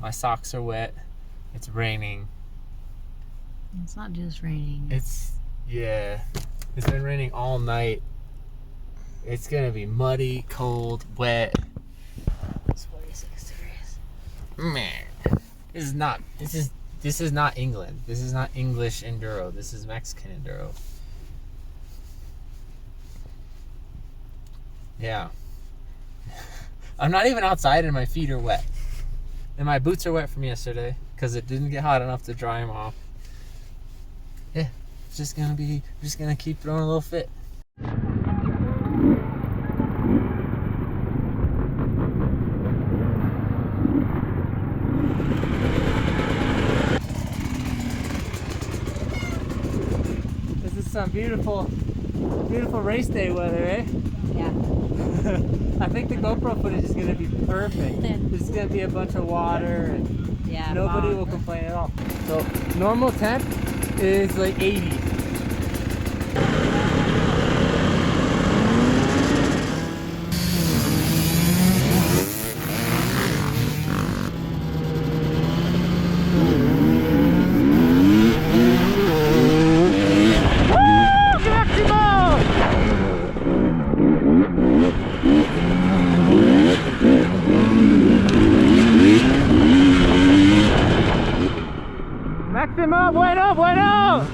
My socks are wet. It's raining. It's not just raining. It's been raining all night. It's gonna be muddy, cold, wet. It's 46 degrees. Man, this is not England. This is not English enduro. This is Mexican enduro. Yeah. I'm not even outside and my feet are wet. And my boots are wet from yesterday because it didn't get hot enough to dry them off. Yeah, it's just gonna keep throwing a little fit. This is some beautiful race day weather, eh? Yeah. I think the GoPro footage is going to be perfect. There's going to be a bunch of water and nobody will complain at all. So normal temp is like 80. Máximo, bueno, bueno.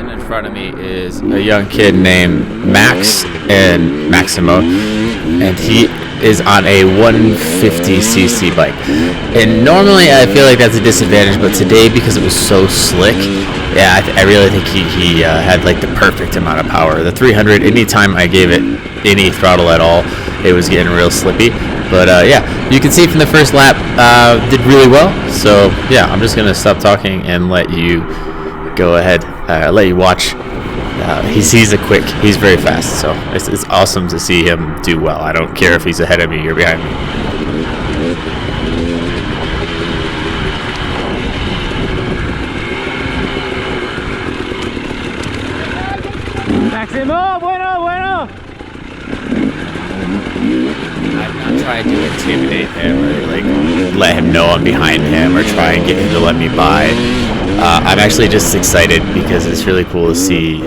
In front of me is a young kid named Max and Maximo, and he is on a 150cc bike. And normally I feel like that's a disadvantage, but today because it was so slick, yeah, I really think he had like the perfect amount of power. The 300, anytime I gave it any throttle at all, it was getting real slippy. But yeah, you can see from the first lap, did really well. So yeah, I'm just gonna stop talking and let you go ahead. Let you watch. He's very fast, so it's awesome to see him do well. I don't care if he's ahead of me or behind me. Maximo, bueno, bueno. I'm not trying to intimidate him or like let him know I'm behind him or try and get him to let me by. I'm actually just excited because it's really cool to see.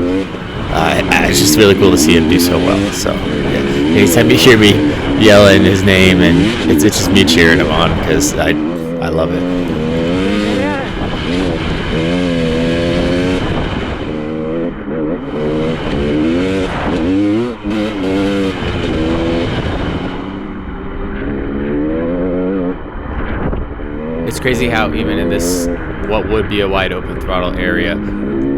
It's just really cool to see him do so well. So yeah, anytime you hear me yelling his name, and it's just me cheering him on because I love it. It's crazy how even in this, what would be a wide open throttle area,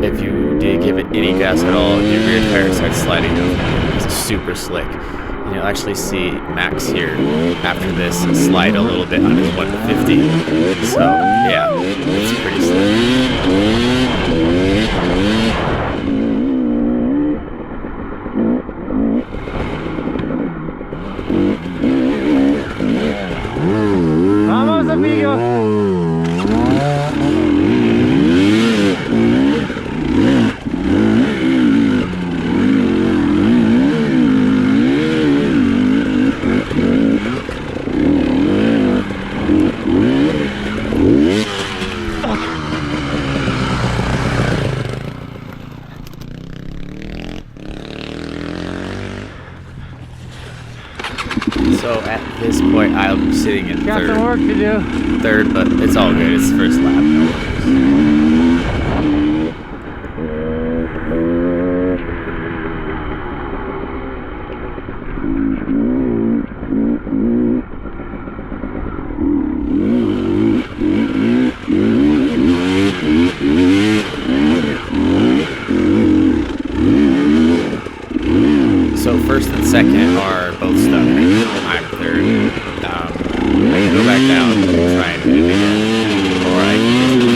if you did give it any gas at all, your rear tire starts sliding over. It's super slick. And you'll actually see Max here after this slide a little bit on his 150. So yeah, it's pretty slick. Vamos, amigo. So at this point, I'll be sitting in third. Got some work to do. Third, but it's all good. It's the first lap. No So first and second are both stuck. I'm third. I can go back down and try and hit it again, or I can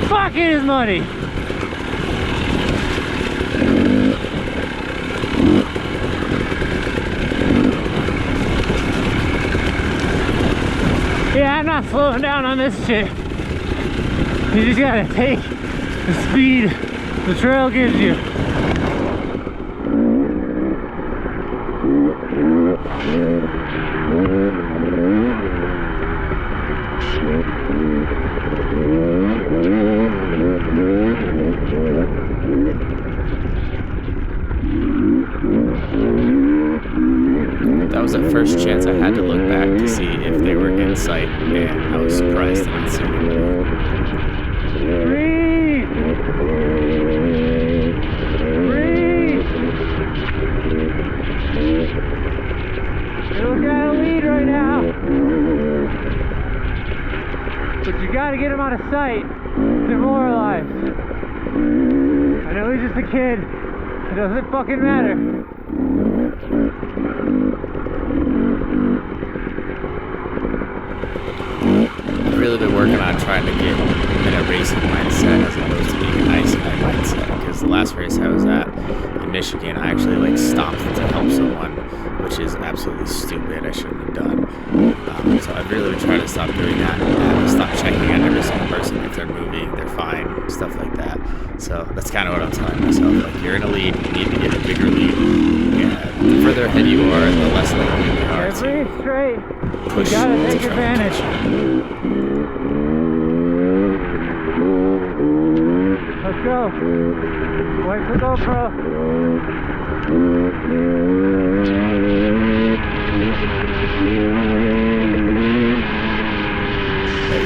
Fuck, it is muddy. Yeah, I'm not slowing down on this shit. You just gotta take the speed the trail gives you. That was the first chance I had to look back to see if they were in sight, and I was surprised I didn't see anybody. Breathe! Breathe! You got a lead right now. But you gotta get him out of sight. Demoralized. I know he's just a kid. It doesn't fucking matter. I've really been working on trying to get in a racing mindset as opposed to being an ice guy mindset. Because the last race I was at in Michigan, I actually stopped to help someone, which is absolutely stupid. I shouldn't have done. So I've really been trying to stop doing that and stop checking on every single person. If they're moving, they're fine, stuff like that. So that's kind of what I'm telling myself. You're in a lead, you need to get a bigger lead. And the further ahead you are, the less likely you are to straight. push. You gotta take advantage. Let's go. Wait for GoPro.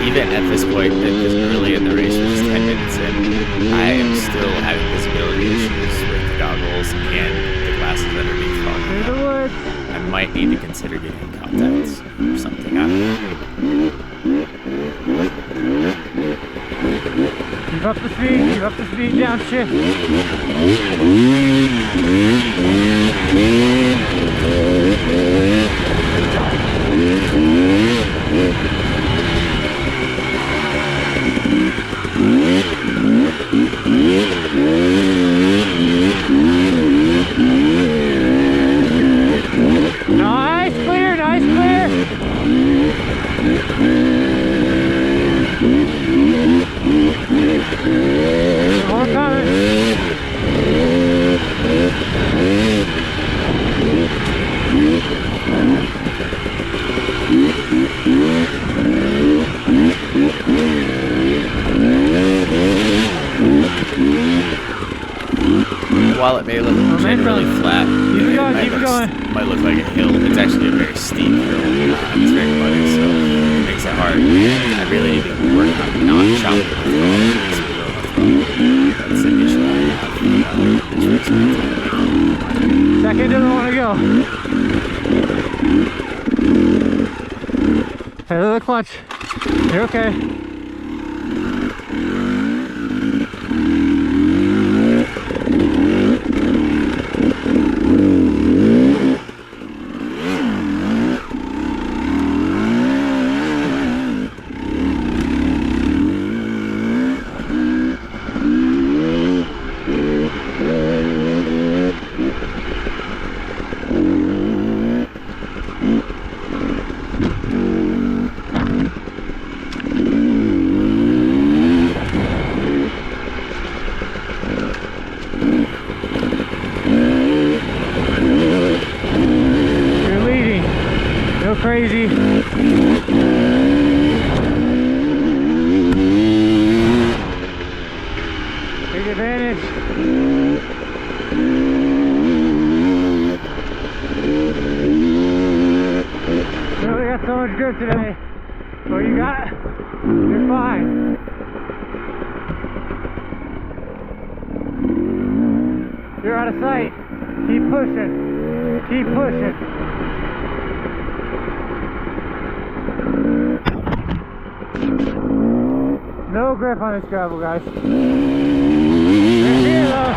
Even at this point, this early in the race, which is 10 minutes in, I am still having visibility issues with the goggles and the glasses underneath fogging Through the up. woods. I might need to consider getting contacts or something. I don't know. Keep up the speed, downshift. Nice, clear, nice, clear. More coming. while it may look generally flat, Keep it might look like a hill. It's actually a very steep hill. It's very muddy, so it makes it hard. I really need to work on not chopping the throttle. That's an issue I have. Second doesn't want to go. Head of the clutch. You're okay. Crazy. Take advantage. You really got so much grip today. What you got? You're fine. You're out of sight. Keep pushing. Keep pushing. No grip on this gravel, guys. Right here, though.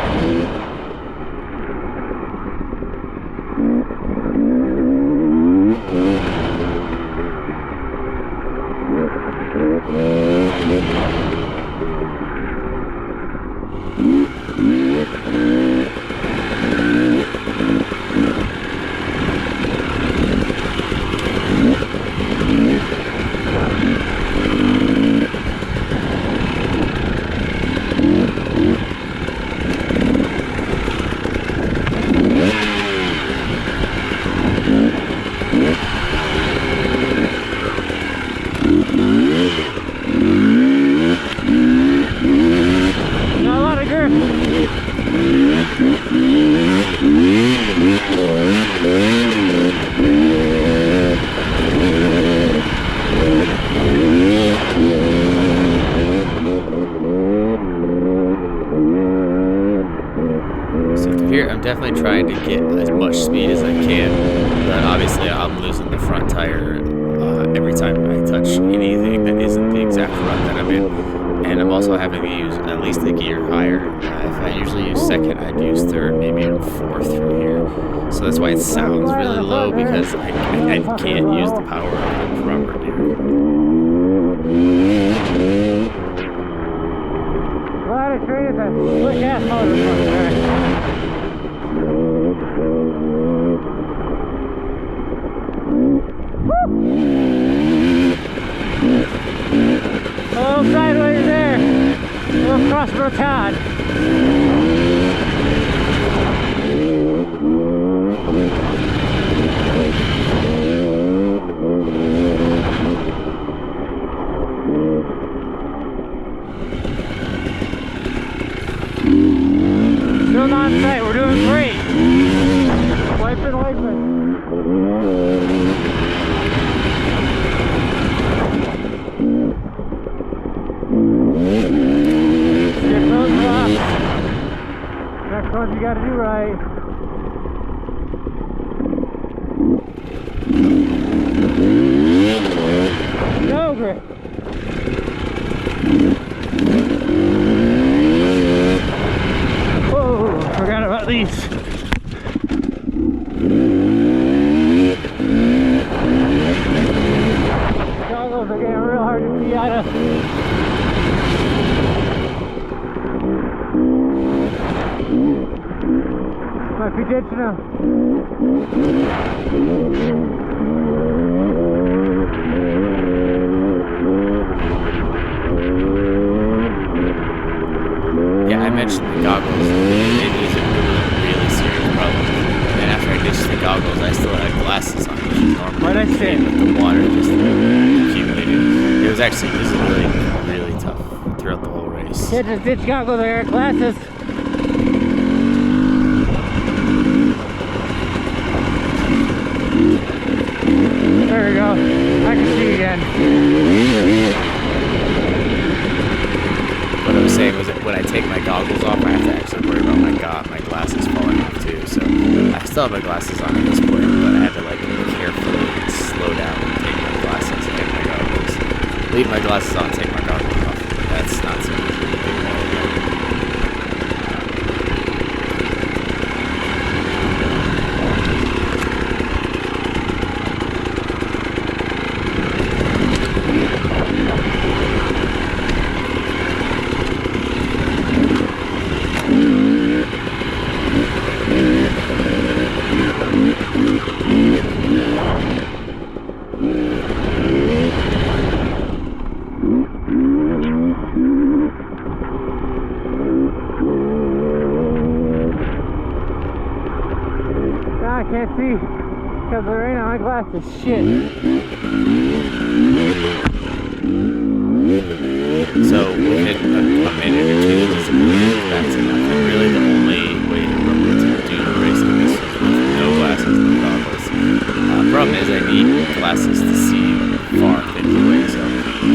Here, I'm definitely trying to get as much speed as I can, but obviously I'm losing the front tire every time I touch anything that isn't the exact run that I'm in, and I'm also having to use at least a gear higher. If I usually use second, I'd use third, maybe even fourth through here, so that's why it sounds really low, because I can't use the power of the rubber gear. Glad it's rated that slick ass motor from there. A little sideways there. A little cross rotade. Still not in sight. We're doing great. Wiping. Get those rocks. Next one you gotta do right. No grip. Whoa, forgot about these. Goggles are getting real hard to see out of. Might be ditching them. Yeah, I mentioned the goggles. It is a really serious problem. And after I ditched the goggles, I still had glasses on, which is normal. What'd I say? But the water just accumulated. It was actually really tough throughout the whole race. Can't just ditch goggles, I got glasses. again. What I was saying was that when I take my goggles off, I have to actually worry about my glasses falling off too. So I still have my glasses on at this point, but I had to like carefully slow down and take my glasses and my goggles. Leave my glasses on, take my goggles off. That's not so easy to do. I can't see because of the rain on my glasses. Shit. So within a minute or two, this is back to nothing. Really, the only way to do the race like this is with no glasses, no goggles. Problem is, I need glasses to see far things away. So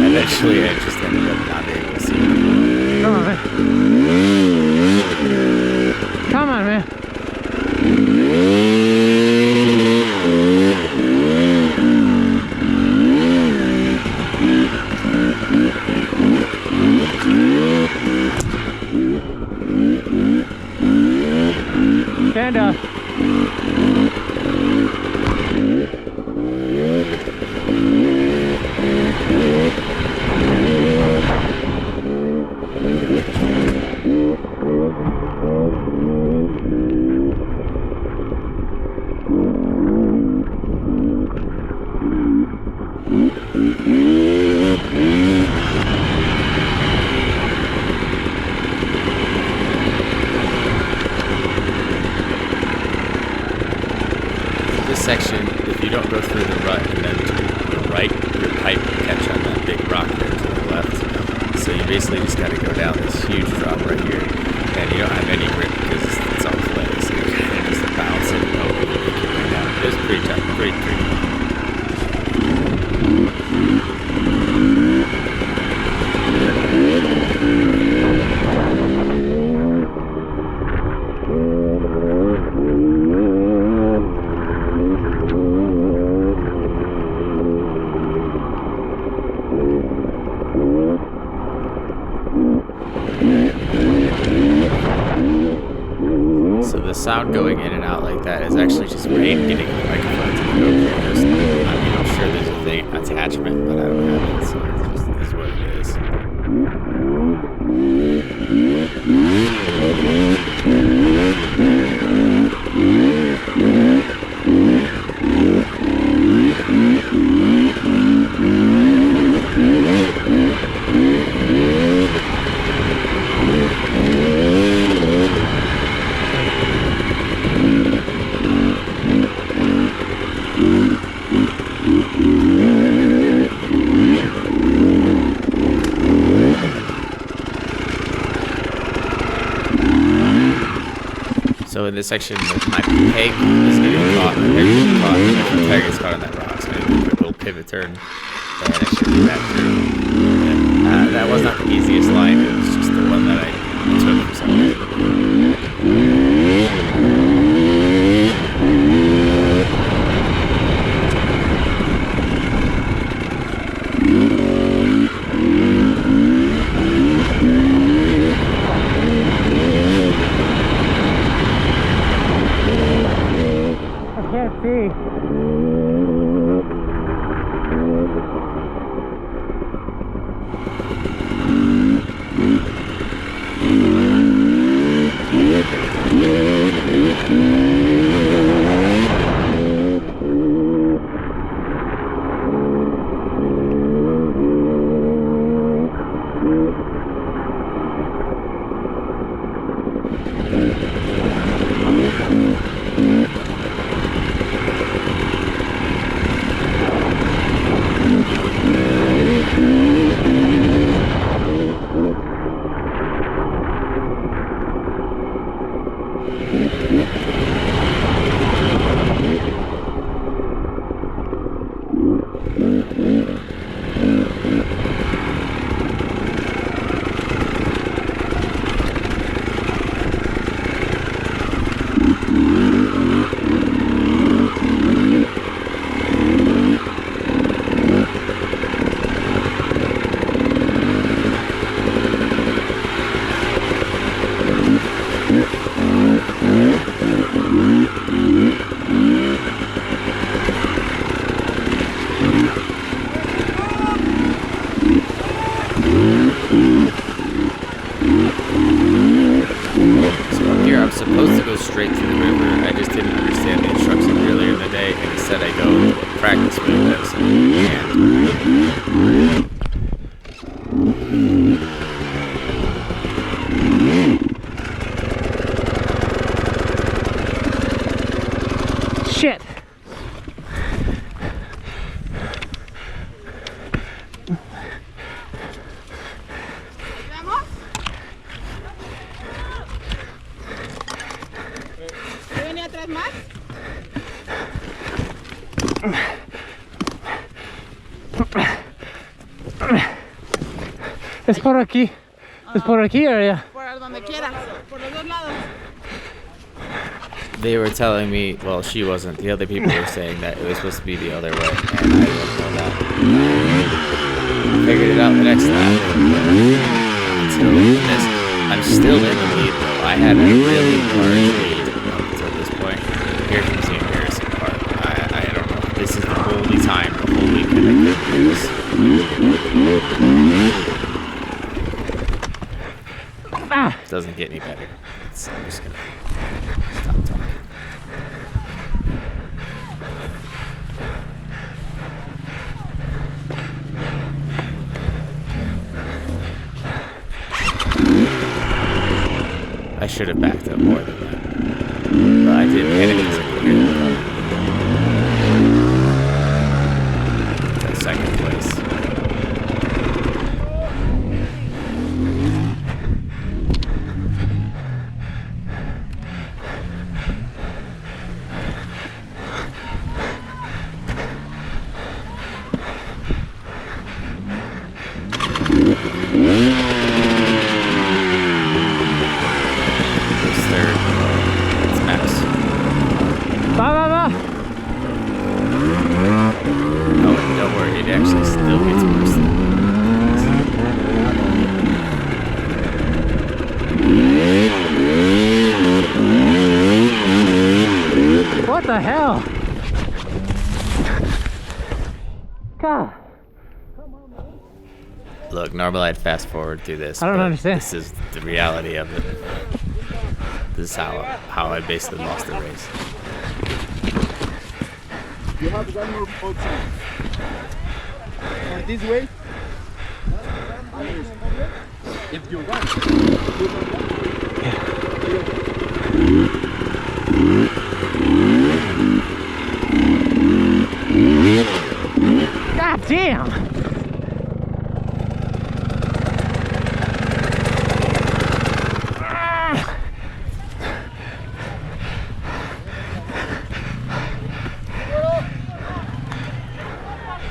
eventually, I just ended up not being able to see. Come on, man. Come on, man. Stand up. Section, if you don't go through the rut and then to the right, your pipe will catch on that big rock there to the left. So you basically just got to go down this huge drop right here, and you don't have any grip because it's all clay, so you kind of just bounce it and hope you make your way down. It's pretty tough, pretty tough. So the sound going in and out like that is actually just rain getting the microphone to the GoPro. I mean, I'm sure there's a thing, attachment, but I don't have it, so it just is what it is. So in this section, my peg is getting caught, my peg gets caught on that rock, so I do a quick little pivot turn, and I should be back through. And, that was not the easiest line, it was just the one that I took for some reason. Can't see. supposed to go straight to the river. I just didn't understand the instructions earlier in the day, and he said I go practice with this. Shit! Es por aquí. Es por aquí, area. Por donde quieras, por los dos lados. They were telling me, well, she wasn't. The other people were saying that it was supposed to be the other way, and I didn't know that. I figured it out the next time. Until this, I'm still in the lead, though. I had a really large lead up until this point. Here comes the embarrassing part. I don't know. This is the only time, the whole weekend I could do this. It doesn't get any better. I'm just gonna stop talking. I should have backed up more than that, but I didn't. And it was a second place. What the hell? God. Look, normally I'd fast forward through this. I don't but understand. This is the reality of it. This is how I basically lost the race. You have one more option. For this way, if you want. God damn!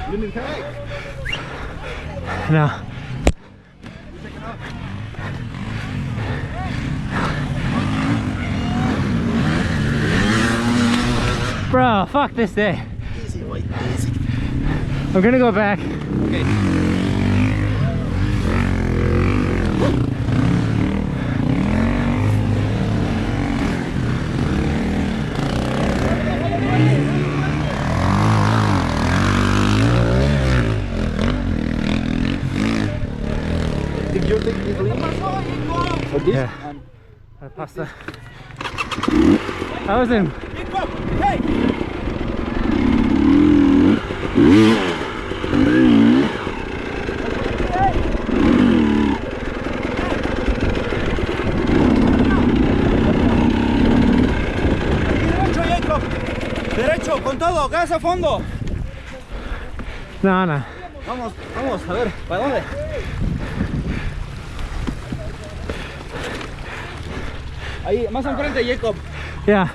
You need help? No. Bro, fuck this day. Easy, boy, easy. I'm gonna go back. Okay. If you take this lead, for this, Yeah. Pasta. I was in. Derecho, Jacob. Derecho, con todo, gas a fondo. No, no. Vamos, vamos, a ver, ¿para dónde? Ahí, más enfrente, Jacob. Yeah.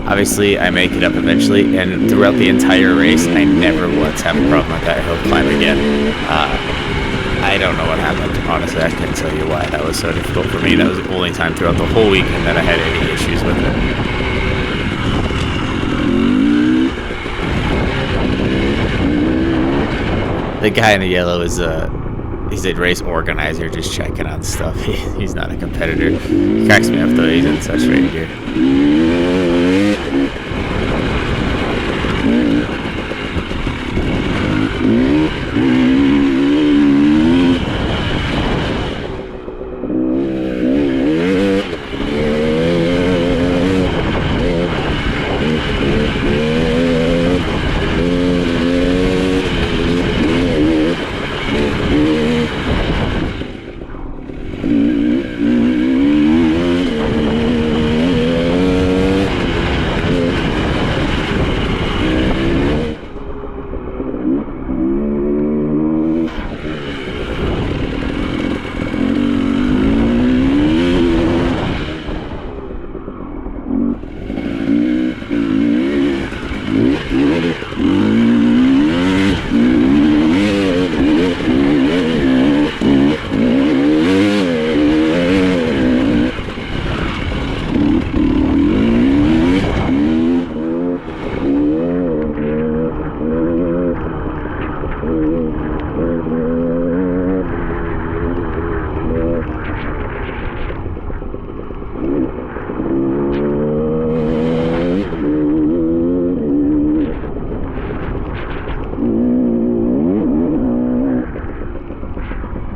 Obviously, I make it up eventually, and throughout the entire race, I never once have a problem with that hill climb again. I don't know what happened. Honestly, I couldn't tell you why that was so difficult for me. That was the only time throughout the whole weekend that I had any issues with it. The guy in the yellow is he's a race organizer, just checking on stuff. He's not a competitor. He cracks me up though. He's in such great gear.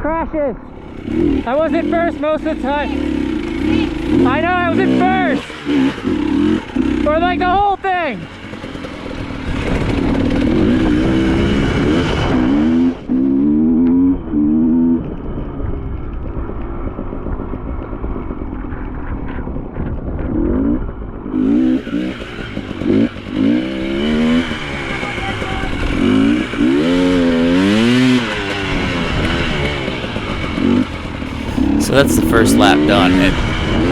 Crashes! I wasn't first most of the time. I know I wasn't first! For like the whole thing! So that's the first lap done, and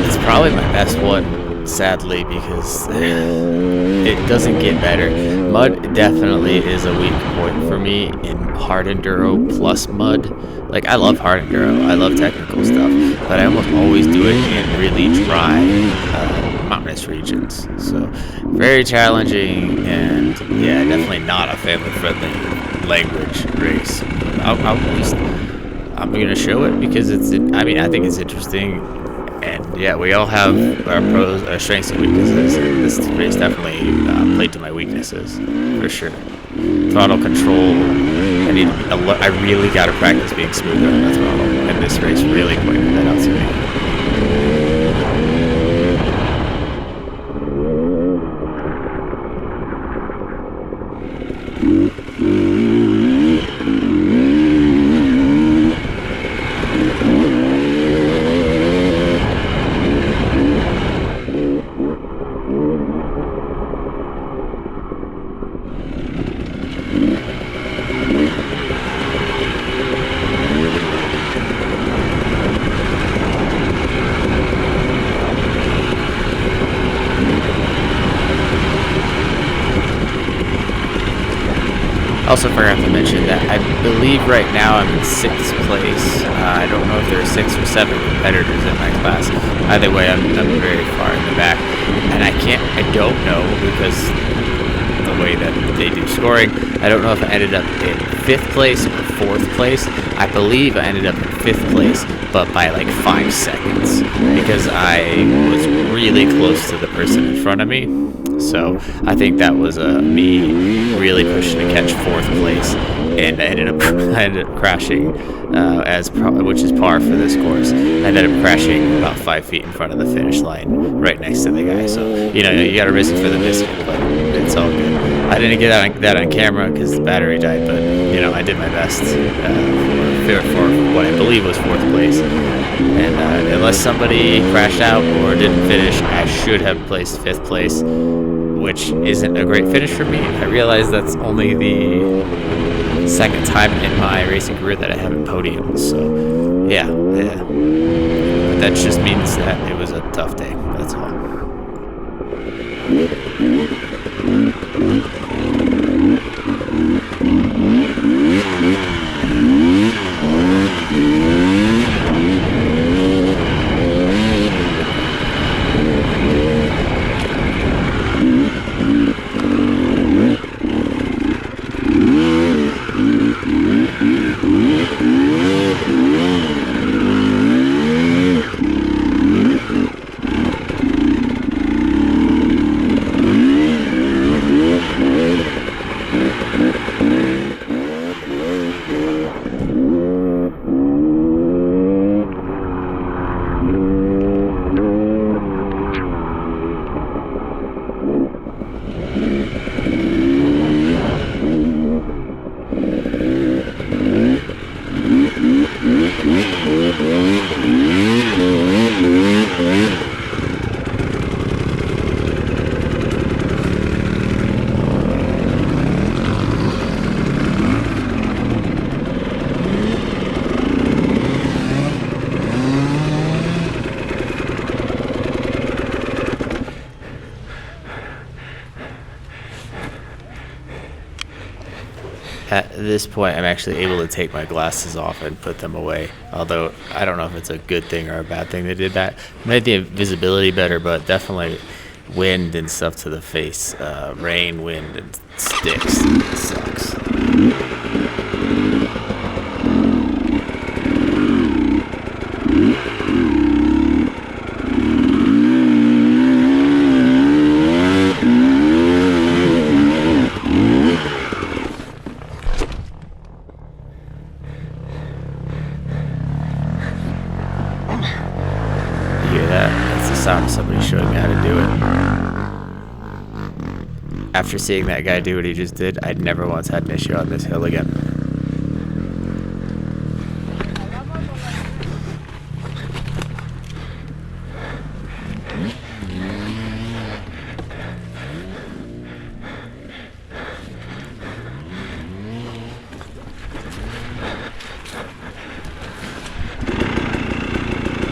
it's probably my best one, sadly, because it doesn't get better. Mud definitely is a weak point for me in hard enduro plus mud. Like, I love hard enduro, I love technical stuff, but I almost always do it in really dry, mountainous regions. So, very challenging, and yeah, definitely not a family-friendly language race. I'm gonna show it because I think it's interesting, and yeah, we all have our pros, our strengths and weaknesses. This race definitely played to my weaknesses for sure. Throttle control, I really gotta practice being smoother on the throttle, and this race really pointed that out to me. Also forgot to mention that I believe right now I'm in 6th place. I don't know if there are 6 or 7 competitors in my class. Either way, I'm very far in the back. And I don't know, because the way that they do scoring, I don't know if I ended up in 5th place or 4th place. I believe I ended up in 5th place, but by like 5 seconds, because I was really close to the person in front of me. So I think that was me really pushing to catch 4th place, and I ended up crashing, which is par for this course. I ended up crashing about 5 feet in front of the finish line, right next to the guy. So you gotta risk it for the biscuit, but it's all good. I didn't get that on camera because the battery died, but I did my best for what I believe was 4th place. And unless somebody crashed out or didn't finish, I should have placed 5th place, which isn't a great finish for me. I realize that's only the 2nd time in my racing career that I haven't podiumed, so yeah. That just means that it was a tough day, that's all. At this point, I'm actually able to take my glasses off and put them away. Although, I don't know if it's a good thing or a bad thing they did that. Made the visibility better, but definitely wind and stuff to the face. Rain, wind, and sticks. It sucks. That's the sound of somebody showing me how to do it. After seeing that guy do what he just did, I'd never once had an issue on this hill again.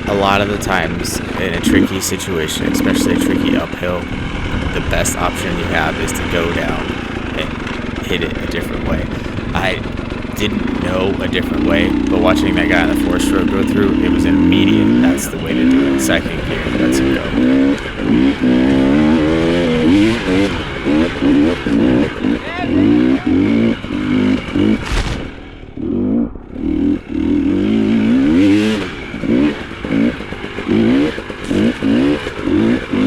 A lot of the times in a tricky situation, especially a tricky uphill, the best option you have is to go down and hit it a different way. I didn't know a different way, but watching that guy on the 4-stroke go through, it was immediate. That's the way to do it. Second gear, let's go.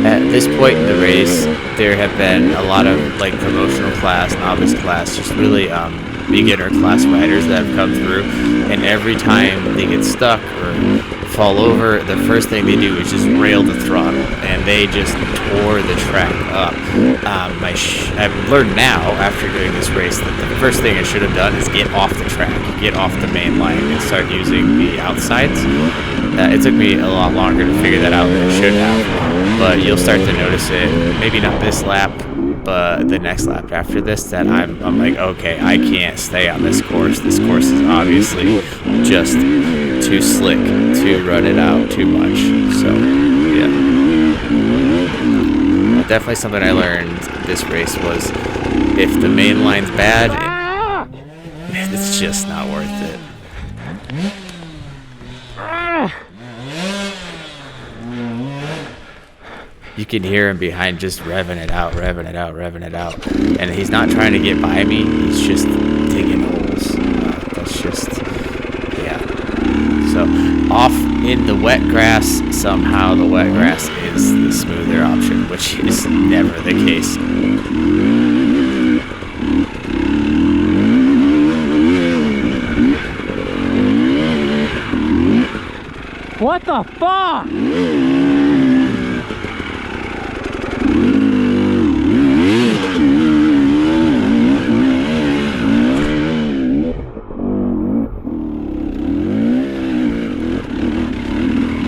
At this point in the race, there have been a lot of like promotional class, novice class, just really beginner class riders that have come through, and every time they get stuck or fall over, the first thing they do is just rail the throttle, and they just tore the track up. I've learned now, after doing this race, that the first thing I should have done is get off the track, get off the main line, and start using the outsides. It took me a lot longer to figure that out than it should have, but you'll start to notice it, maybe not this lap, but the next lap after this, that I'm like, okay, I can't stay on this course. This course is obviously just too slick to run it out too much. So, yeah. Definitely something I learned this race was if the main line's bad, it's just not worth it. You can hear him behind just revving it out, revving it out, revving it out. And he's not trying to get by me, he's just digging holes. That's just, yeah. So, off in the wet grass, somehow the wet grass is the smoother option, which is never the case. What the fuck?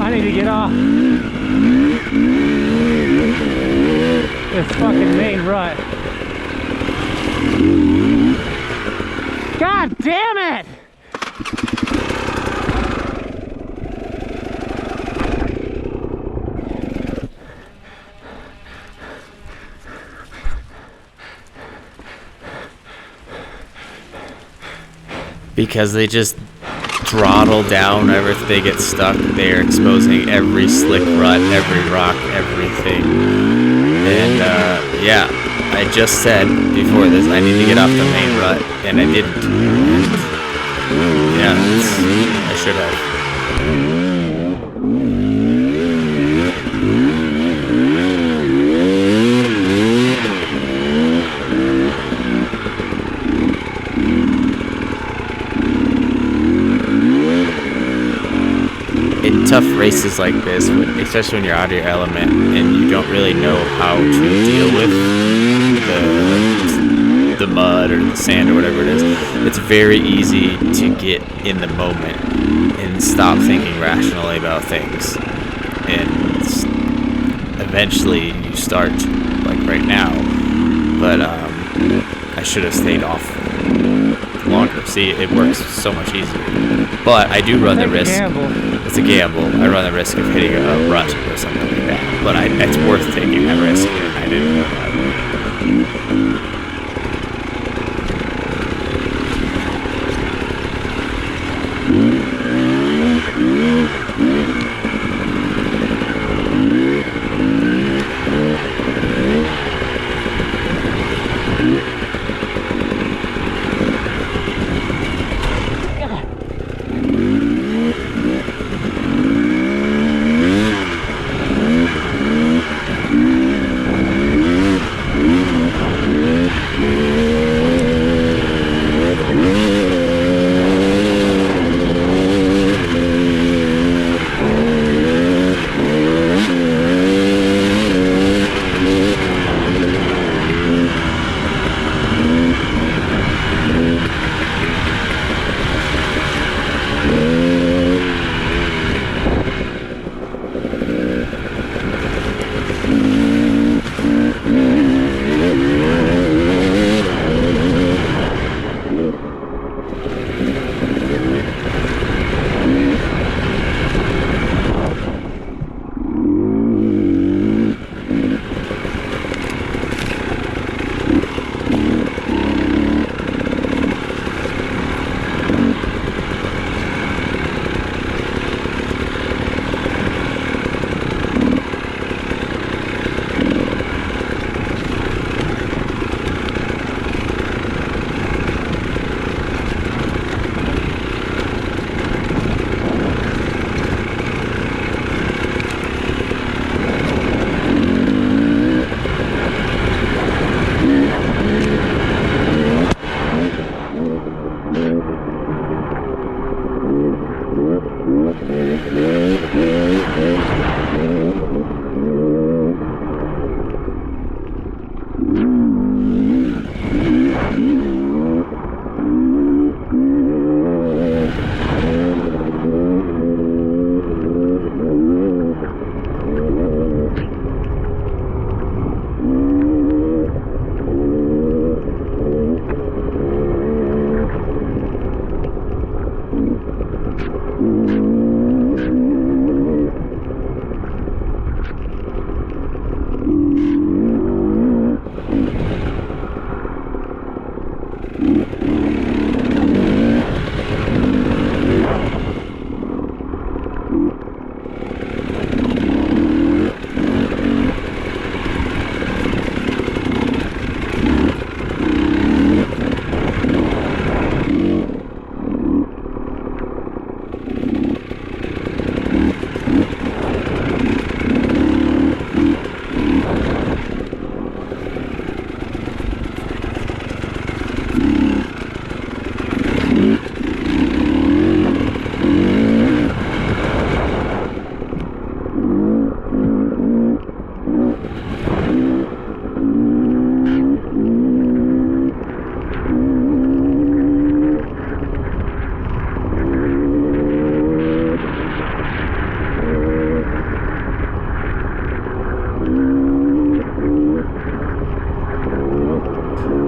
I need to get off this fucking main rut. God damn it! because they just throttle down whenever they get stuck. They're exposing every slick rut, every rock, everything. And yeah, I just said before this I need to get off the main rut, and I didn't. And yeah, I should have. In tough races like this, especially when you're out of your element and you don't really know how to deal with the mud or the sand or whatever it is, it's very easy to get in the moment and stop thinking rationally about things. And eventually you start, like right now, but I should have stayed off longer. See, it works so much easier. But I do run the risk. It's a gamble. I run the risk of hitting a rut or something like that. But it's worth taking that risk, and I didn't know that.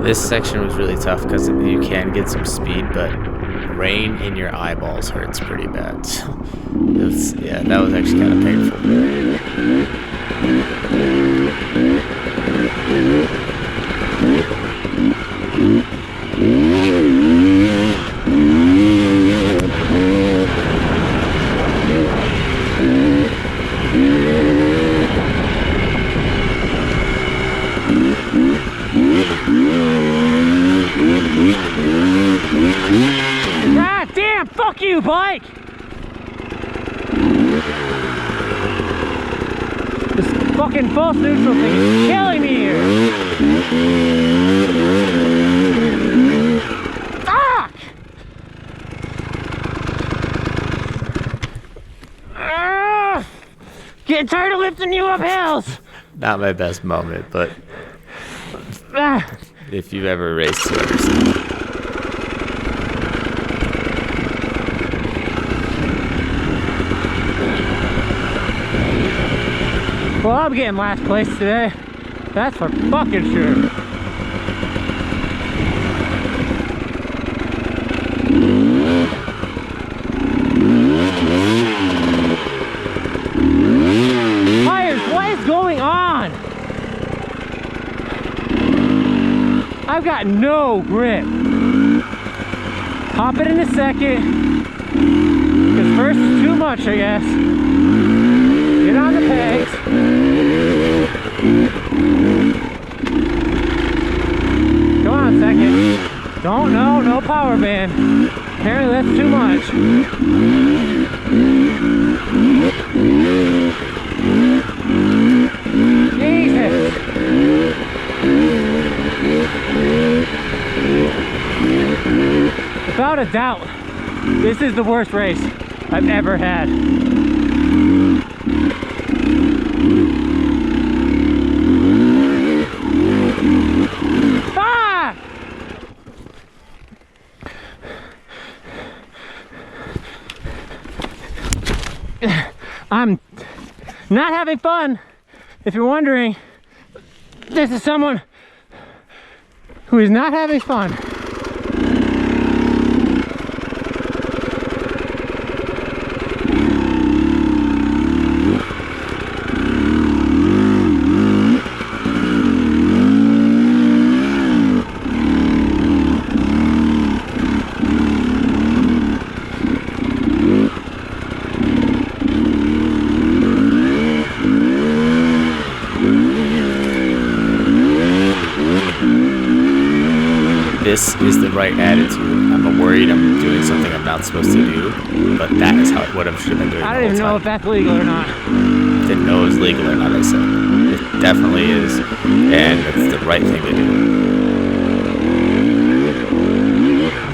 This section was really tough because you can get some speed, but rain in your eyeballs hurts pretty bad. Yeah, that was actually kind of painful. Fuck you, bike! This fucking false neutral thing is killing me here. Fuck! Getting tired of lifting you up hills. Not my best moment, but Ah. if you've ever raced, you understand. Well, I'm getting last place today. That's for fucking sure. Tires, what is going on? I've got no grip. Hop it in a second. Because first is too much, I guess. Get on the pegs. Come on, second. Don't, no power band. Apparently that's too much. Jesus. Without a doubt, this is the worst race I've ever had. Ah! I'm not having fun. If you're wondering, this is someone who is not having fun. This is the right attitude. I'm worried I'm doing something I'm not supposed to do, but that is what I should have been doing. I don't even know if that's legal or not. Didn't know it was legal or not, I said. It definitely is, and it's the right thing to do.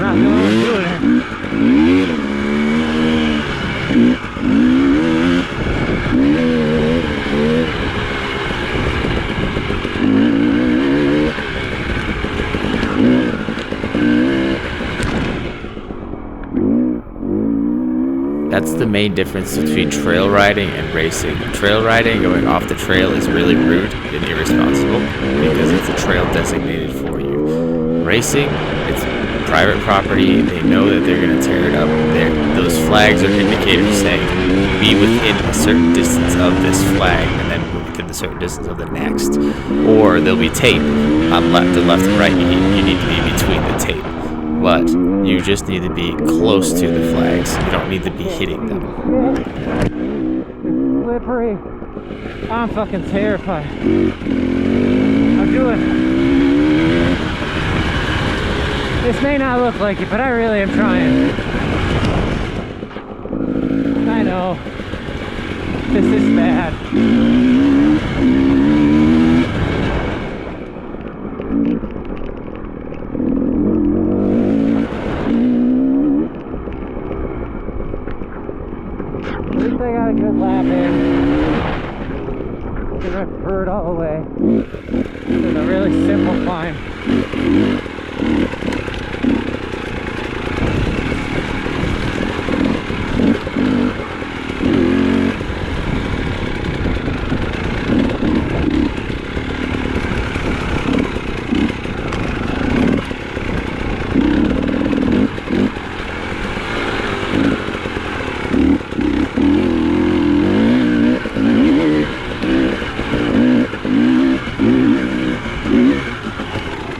I'm not the only one doing it. That's the main difference between trail riding and racing. Trail riding, going off the trail, is really rude and irresponsible because it's a trail designated for you. Racing, it's private property. They know that they're going to tear it up. Those flags are indicators saying be within a certain distance of this flag and then within a certain distance of the next. Or there'll be tape on the left and right. You need to be between the tape. But you just need to be close to the flags. You don't need to be hitting them. It's slippery. I'm fucking terrified. I'm doing... This may not look like it, but I really am trying. I know. This is bad. At least I got a good lap in. Because I've heard all the way. It's a really simple climb.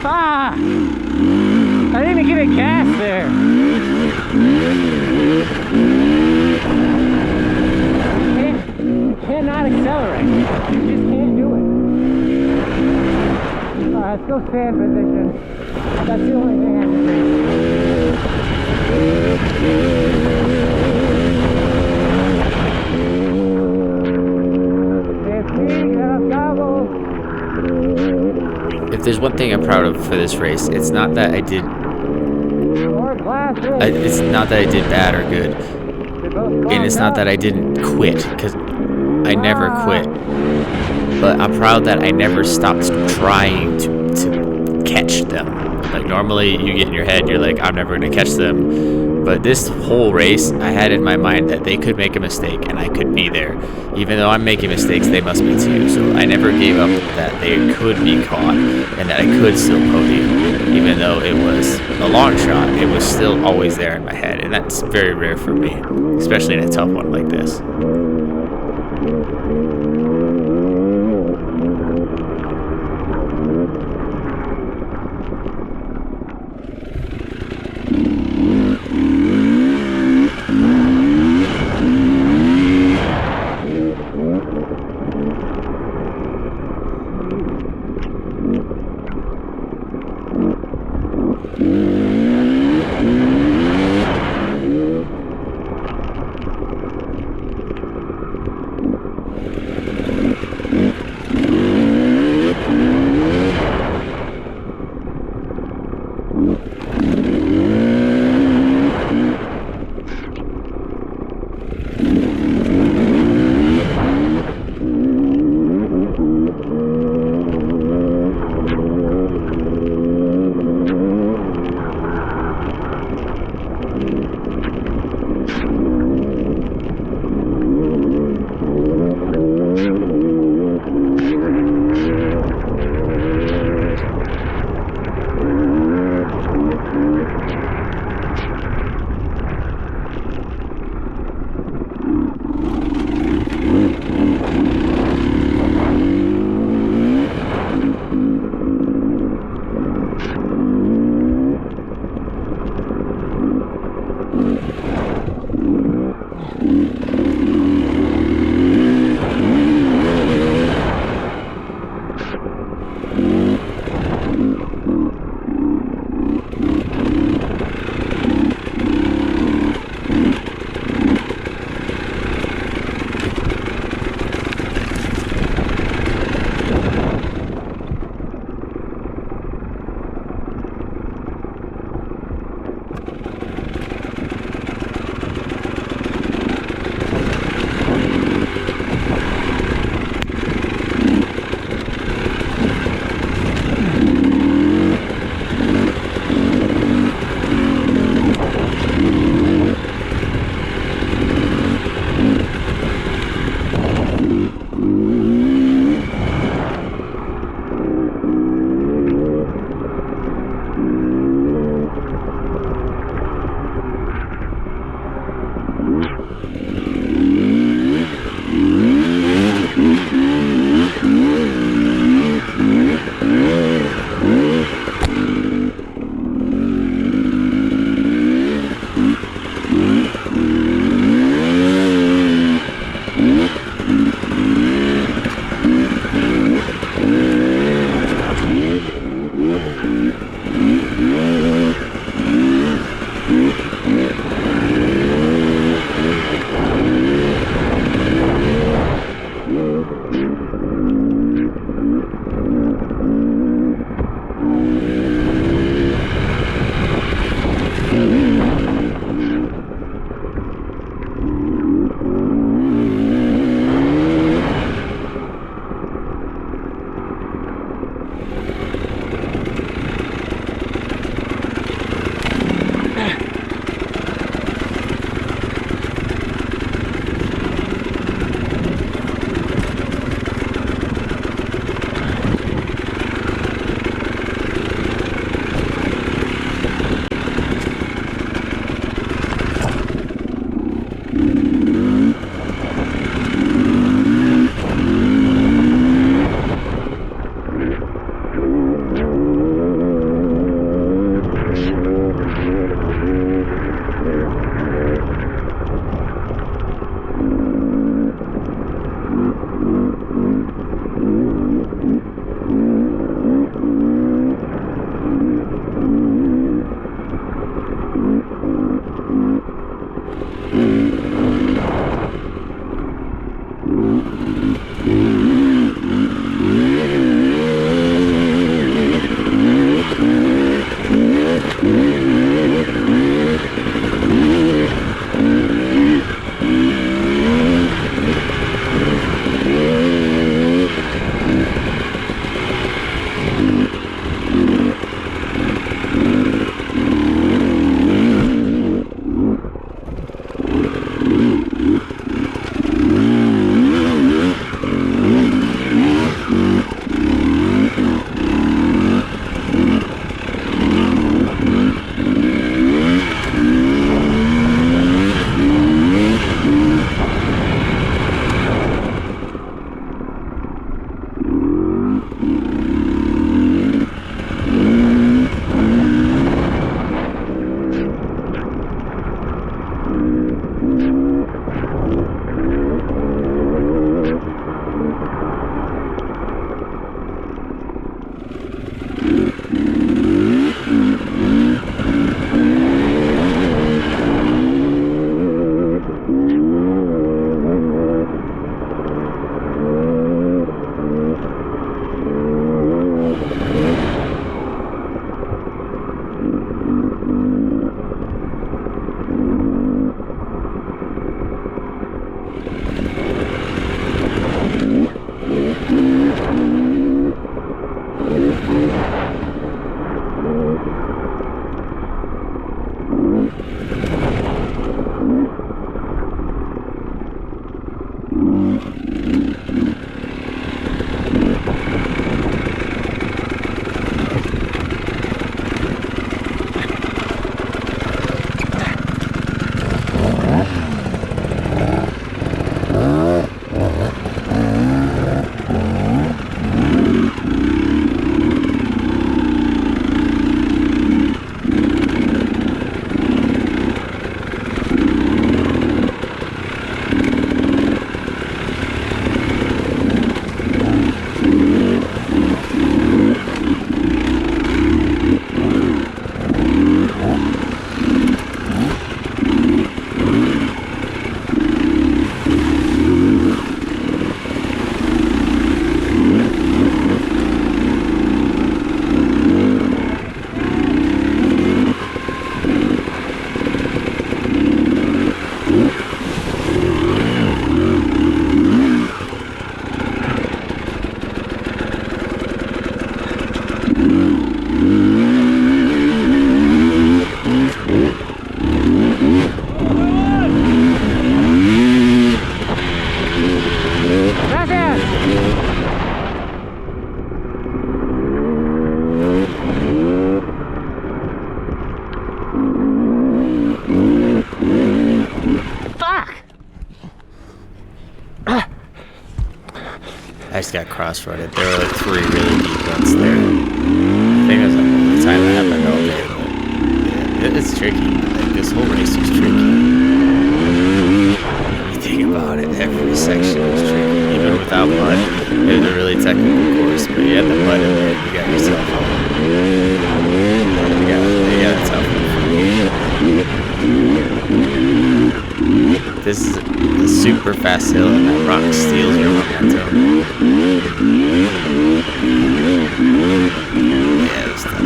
Ah! I didn't even get a gas there. You cannot accelerate. You just can't do it. Alright, let's go stand position. That's the only thing I can do. if there's one thing I'm proud of for this race, it's not that I did bad or good, and it's not that I didn't quit, because I never quit, but I'm proud that I never stopped trying to catch them. Like, normally you get in your head, you're like, I'm never going to catch them, but this whole race, I had in my mind that they could make a mistake and I could be there. Even though I'm making mistakes, they must be too. So I never gave up that they could be caught and that I could still podium. Even though it was a long shot, it was still always there in my head. And that's very rare for me, especially in a tough one like this. just got cross-rutted. There were like 3 really deep ruts there. I think it was like the time that happened all day, but yeah, it's tricky. Like, this whole race was tricky. Everything about it, every section was tricky. Even without mud, it was a really technical course, but you had the mud in there, you got yourself on. You got yourself on. This is a super fast hill, and that rock steals your momentum. Yeah, it was tough.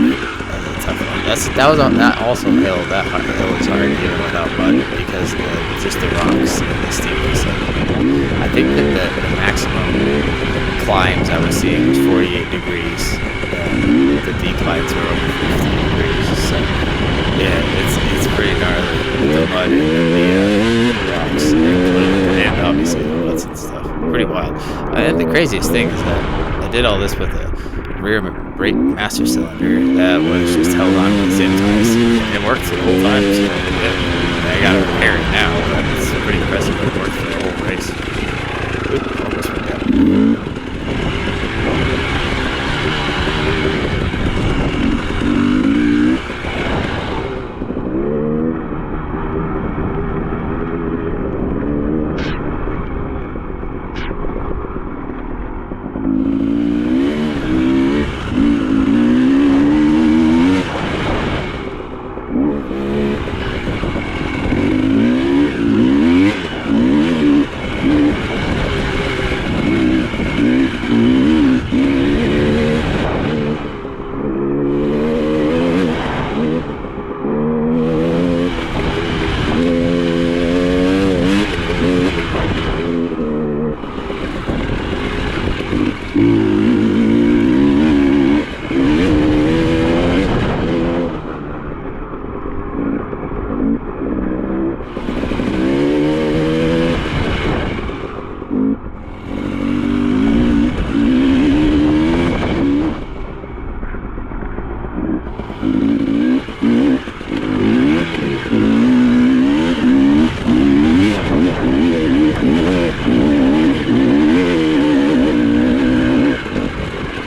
That was a tough one. That also hill. That hill was hard even without mud because just the rocks and the steepness. I think that the maximum climbs I was seeing was 48 degrees. The declines were over 50 degrees. So yeah, it's pretty gnarly. The mud and the rocks and obviously the ruts and stuff. Pretty wild. And the craziest thing is that I did all this with a rear brake master cylinder that was just held on with zip ties. It worked the whole time. So yeah, I gotta repair it now, but it's pretty impressive that it worked for the whole race. Oop, almost went down.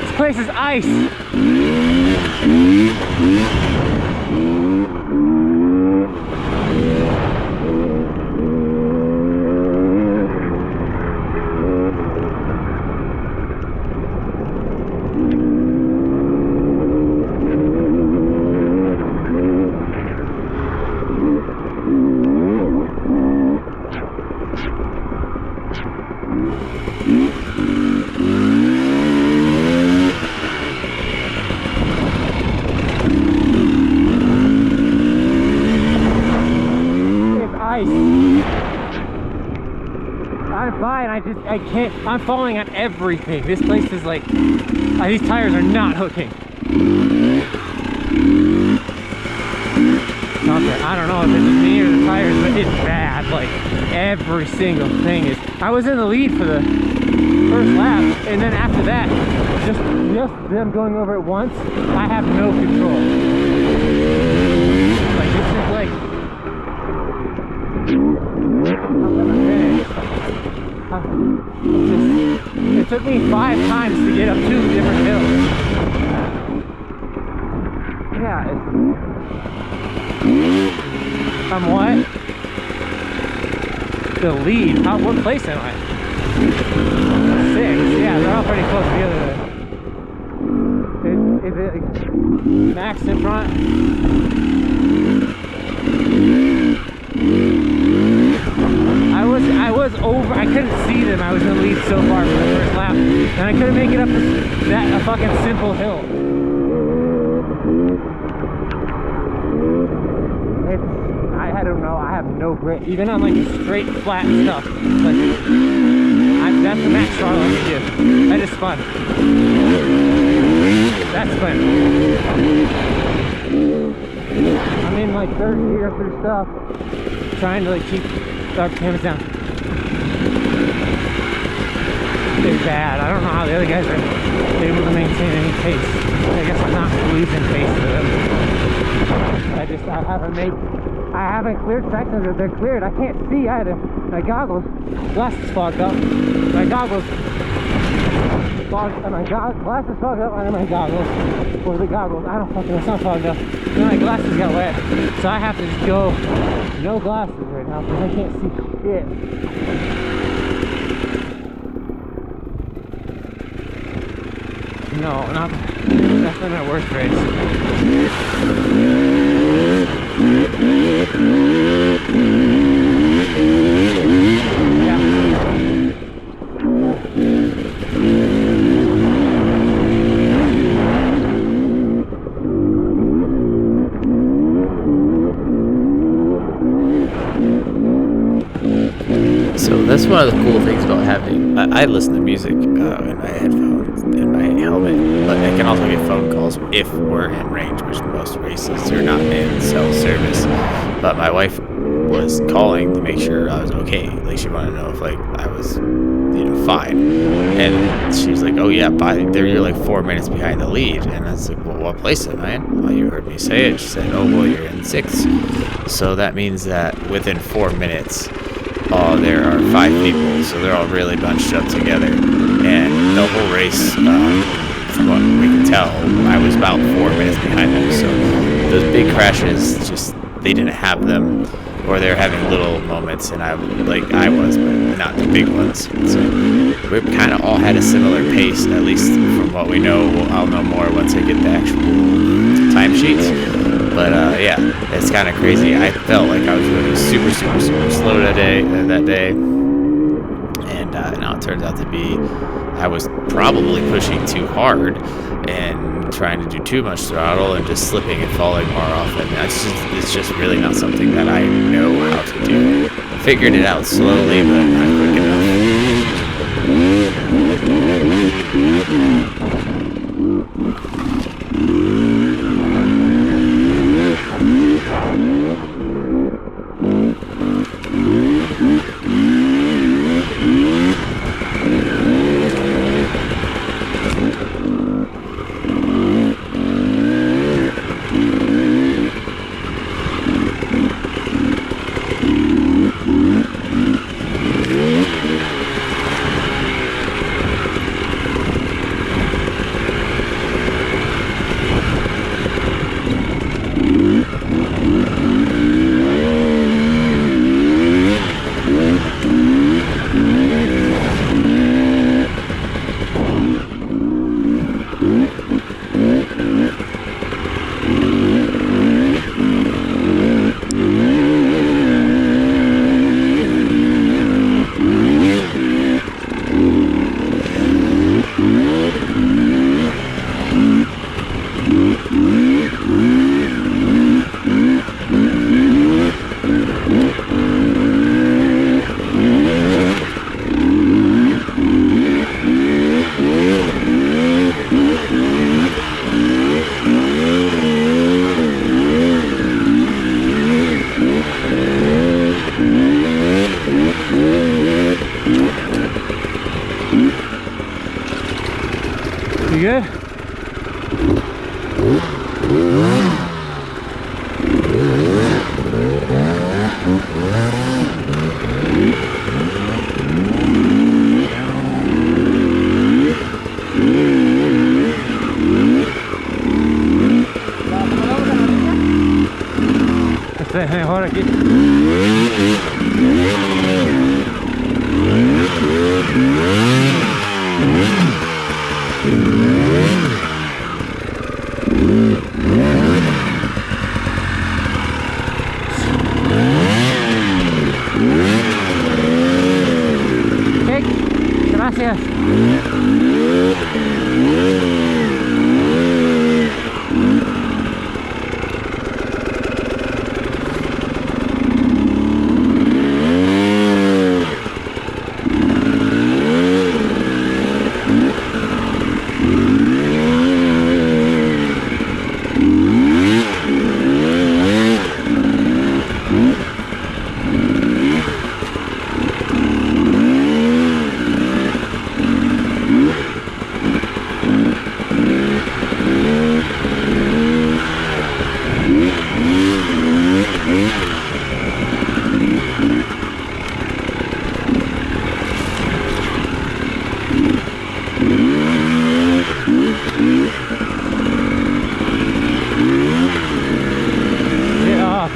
This place is ice. I'm fine, I can't, I'm falling on everything. This place is like, these tires are not hooking. I don't know if it's me or the tires, but it's bad. Like, every single thing is, I was in the lead for the first lap, and then after that, just them going over it once, I have no control. Like, this is like, it took me 5 times to get up 2 different hills. Yeah, I'm what? The lead? What place am I? 6. Yeah, they're all pretty close together. Is it Max in front? I was over, I couldn't see them. I was in the lead so far for the first lap, and I couldn't make it up a fucking simple hill. I don't know, I have no grip. Even on like straight, flat stuff. Like, that's the max throttle I can do. That is fun. That's fun. I'm in like third gear through stuff, trying to like keep the RPMs down. It's bad. I don't know how the other guys are able to maintain any pace. I guess I'm not losing pace to them. I haven't cleared sections that they're cleared. I can't see either. My goggles, glasses fogged up. My goggles fog, and my glasses fogged up, and my goggles, or the goggles, I don't fucking know, it's not fogged up. Then my glasses got wet, so I have to just go no glasses right now because I can't see shit. No, not definitely my worst race. Yeah. So that's one of the cool things about having. I listen to music in my headphones, in my helmet, but I can also get phone calls if we're in range, which most races are not in cell service. But my wife was calling to make sure I was okay. Like she wanted to know if like I was, fine. And she's like, "Oh yeah, you're like 4 minutes behind the lead." And I was like, "Well, what place am I in?" "Well, you heard me say it." She said, "Oh well, you're in 6th." So that means that within 4 minutes. There are 5 people, so they're all really bunched up together, and the whole race, from what we can tell, I was about 4 minutes behind them, so those big crashes, they didn't have them, or they're having little moments, and I was, but not the big ones, so we kind of all had a similar pace, at least from what we know. I'll know more once I get the actual timesheets. But yeah, it's kind of crazy. I felt like I was running super, super, super slow that day, and now it turns out to be I was probably pushing too hard and trying to do too much throttle and just slipping and falling more often. It's just really not something that I know how to do. I figured it out slowly, but not quick enough. You good? Este es mejor aquí. Ok, gracias. Get off.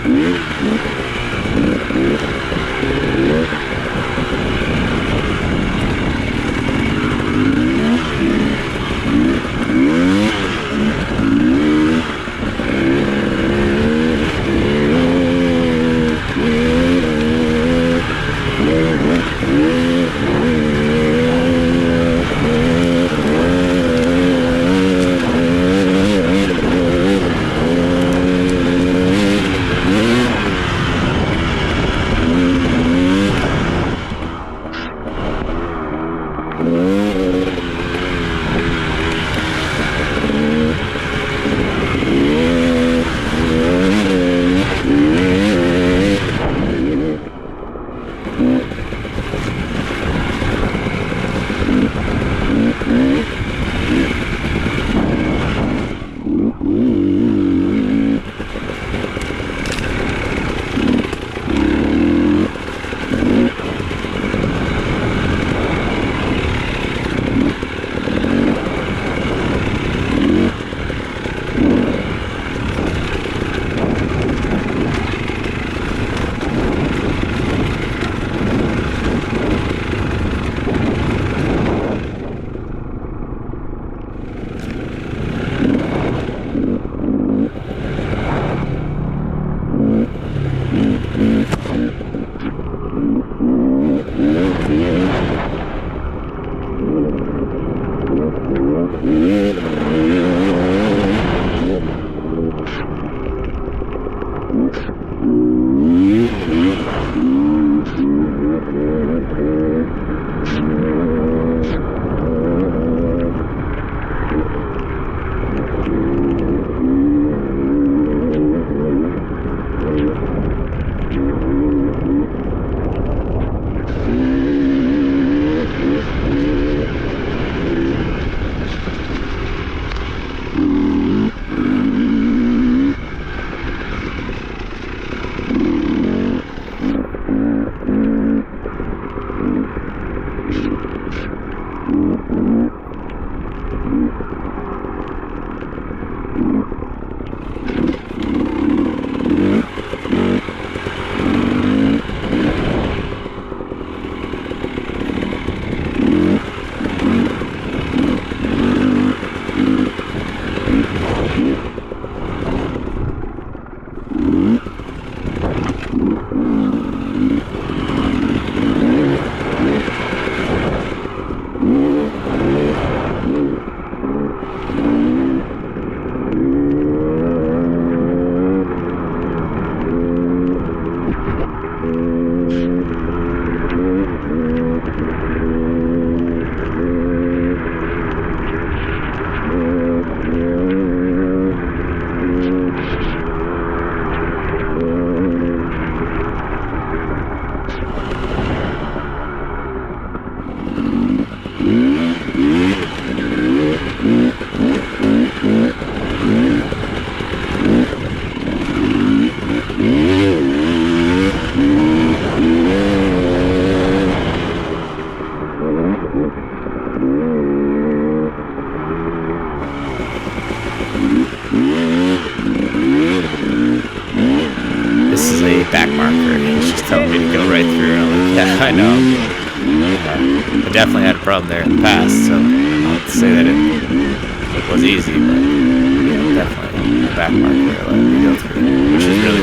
back marker. He's just telling me to go right through. I'm like, yeah, I know. I definitely had a problem there in the past, so I'll say that it was easy, but yeah, definitely a back marker let me go through, which is really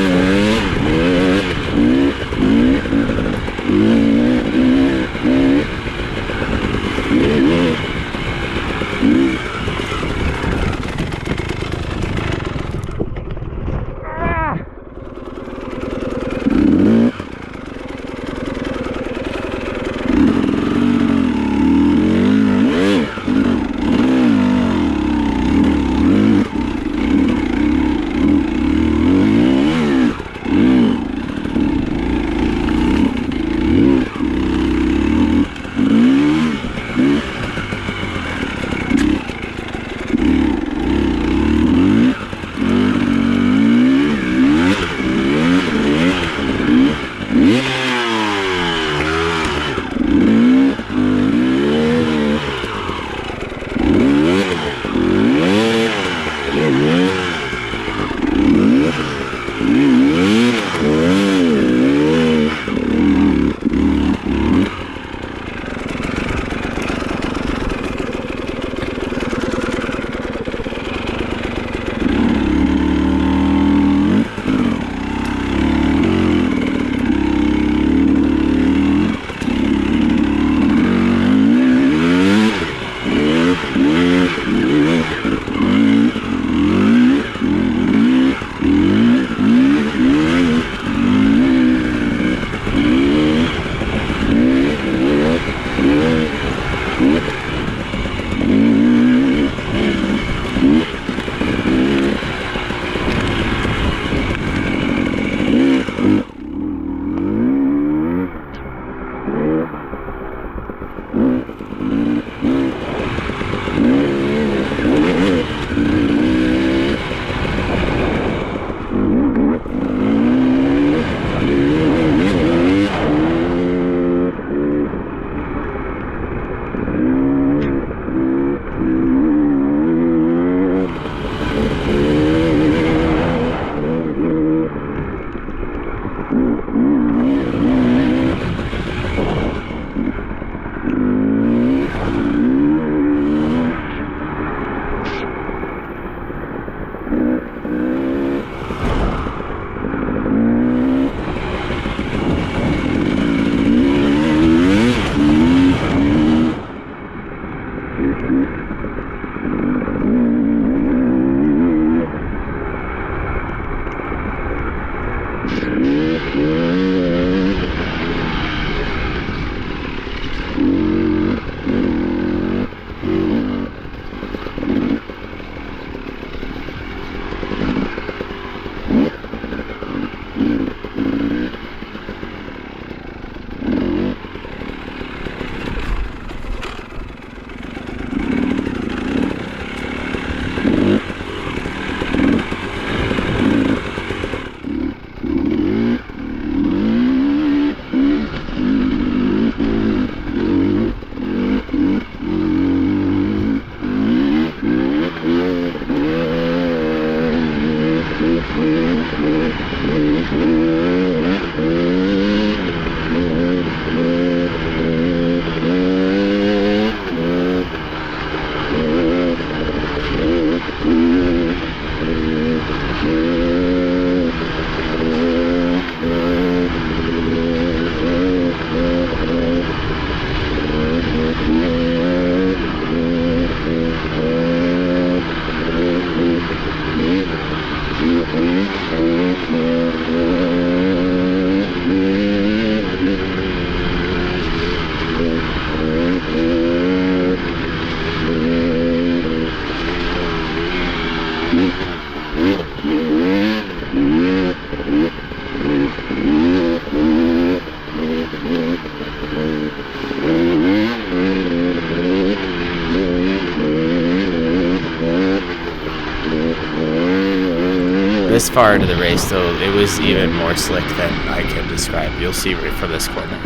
This far into the race, though, it was even more slick than I can describe. You'll see right from this corner.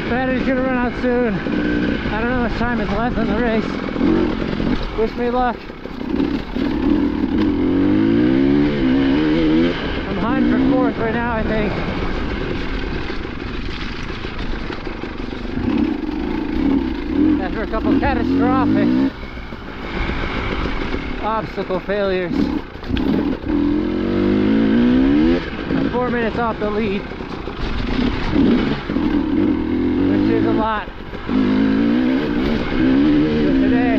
Battery's gonna run out soon. I don't know how much time is left in the race. Wish me luck. I'm hunting for fourth right now, I think. After a couple catastrophic obstacle failures. I'm 4 minutes off the lead, which is a lot. But today,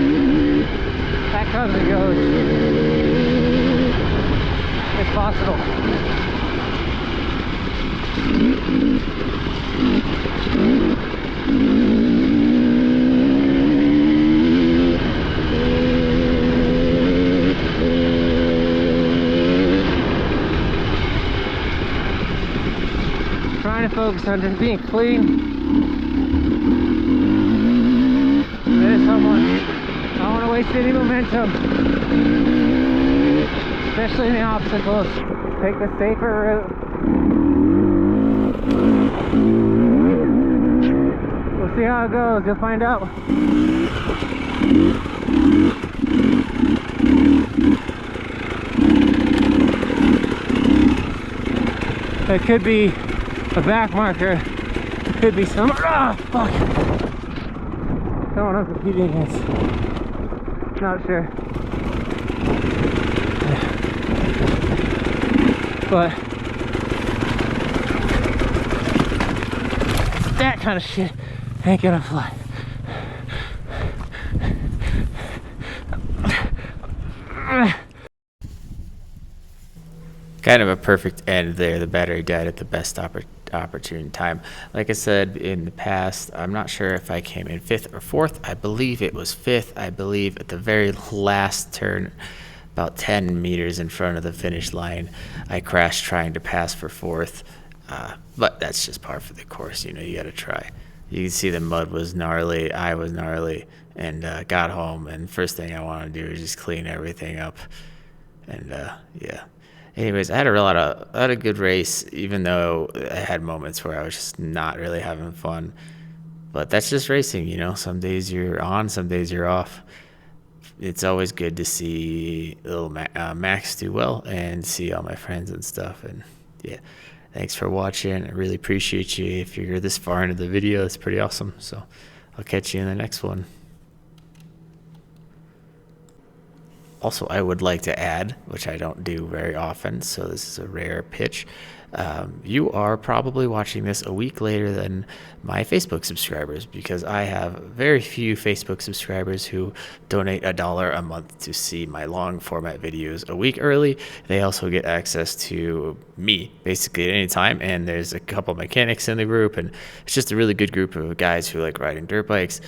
that comes and goes. It's possible. Trying to focus on just being clean. There's someone. I don't want to waste any momentum, especially in the obstacles. Take the safer route. We'll see how it goes. You'll find out. It could be a back marker. It could be some. Ah, fuck. Someone I'm competing against. Not sure. But that kind of shit ain't gonna fly. Kind of a perfect end there. The battery died at the best opportune time. Like I said in the past, I'm not sure if I came in 5th or 4th. I believe it was 5th. I believe at the very last turn, about 10 meters in front of the finish line, I crashed trying to pass for 4th. But that's just par for the course. You know, you got to try. You can see the mud was gnarly. I was gnarly, and got home. And first thing I want to do is just clean everything up. And yeah. Anyways, I had a good race, even though I had moments where I was just not really having fun. But that's just racing, you know. Some days you're on, some days you're off. It's always good to see little Max do well and see all my friends and stuff. And yeah, thanks for watching. I really appreciate you. If you're this far into the video, it's pretty awesome. So I'll catch you in the next one. Also, I would like to add, which I don't do very often, so this is a rare pitch. You are probably watching this a week later than my Facebook subscribers, because I have very few Facebook subscribers who donate $1 a month to see my long format videos a week early. They also get access to me basically at any time, and there's a couple mechanics in the group, and it's just a really good group of guys who like riding dirt bikes.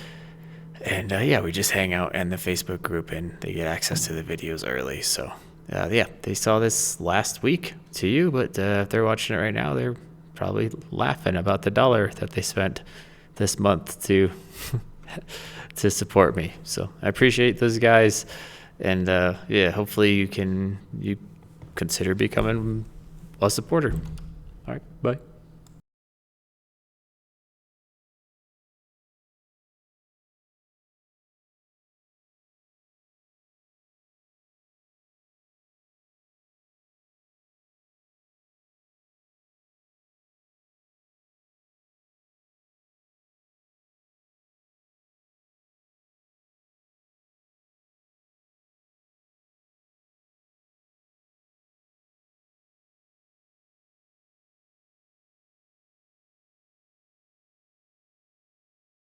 And yeah, we just hang out in the Facebook group and they get access to the videos early. So yeah, they saw this last week to you, but if they're watching it right now, they're probably laughing about the $1 that they spent this month to to support me. So I appreciate those guys. And yeah, hopefully you consider becoming a supporter. All right, bye.